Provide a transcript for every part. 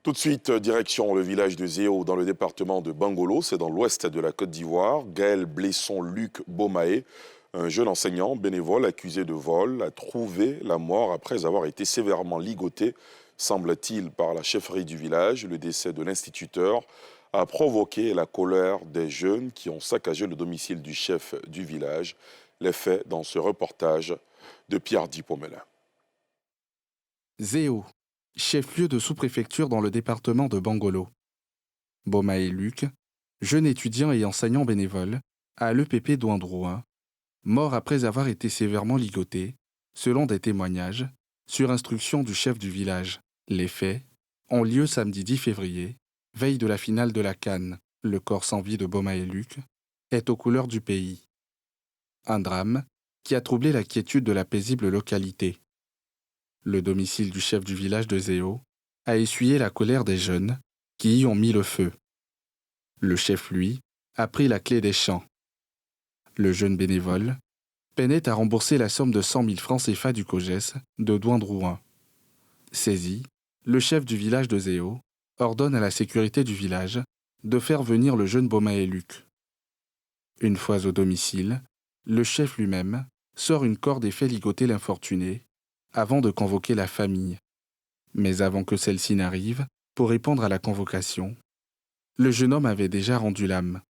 Tout de suite, direction le village de Zéo dans le département de Bangolo, c'est dans l'ouest de la Côte d'Ivoire. Gaël Blesson-Luc Bomaé, un jeune enseignant bénévole accusé de vol, a trouvé la mort après avoir été sévèrement ligoté, semble-t-il, par la chefferie du village. Le décès de l'instituteur a provoqué la colère des jeunes qui ont saccagé le domicile du chef du village. Les faits dans ce reportage de Pierre Dipomelin. Zéo, chef-lieu de sous-préfecture dans le département de Bangolo. Bomaé Luc, jeune étudiant et enseignant bénévole, à l'EPP d'Ouandrouin, mort après avoir été sévèrement ligoté, selon des témoignages, sur instruction du chef du village. Les faits ont lieu samedi 10 février, veille de la finale de la CAN. Le corps sans vie de Bomaé Luc est aux couleurs du pays. Un drame qui a troublé la quiétude de la paisible localité. Le domicile du chef du village de Zéo a essuyé la colère des jeunes qui y ont mis le feu. Le chef, lui, a pris la clé des champs. Le jeune bénévole peinait à rembourser la somme de 100 000 francs CFA du COGES de Douandrouin. Saisi, le chef du village de Zéo ordonne à la sécurité du village de faire venir le jeune Bomaé Luc. Une fois au domicile, le chef lui-même sort une corde et fait ligoter l'infortuné avant de convoquer la famille. Mais avant que celle-ci n'arrive, pour répondre à la convocation, le jeune homme avait déjà rendu l'âme.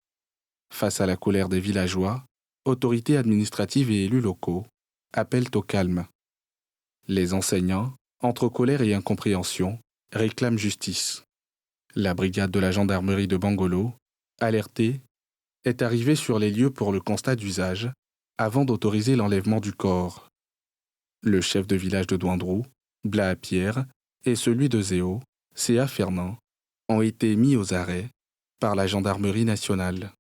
Face à la colère des villageois, autorités administratives et élus locaux appellent au calme. Les enseignants, entre colère et incompréhension, réclament justice. La brigade de la gendarmerie de Bangolo, alertée, est arrivée sur les lieux pour le constat d'usage avant d'autoriser l'enlèvement du corps. Le chef de village de Douandrou, Blaha Pierre, et celui de Zéo, Céa Fernand, ont été mis aux arrêts par la gendarmerie nationale.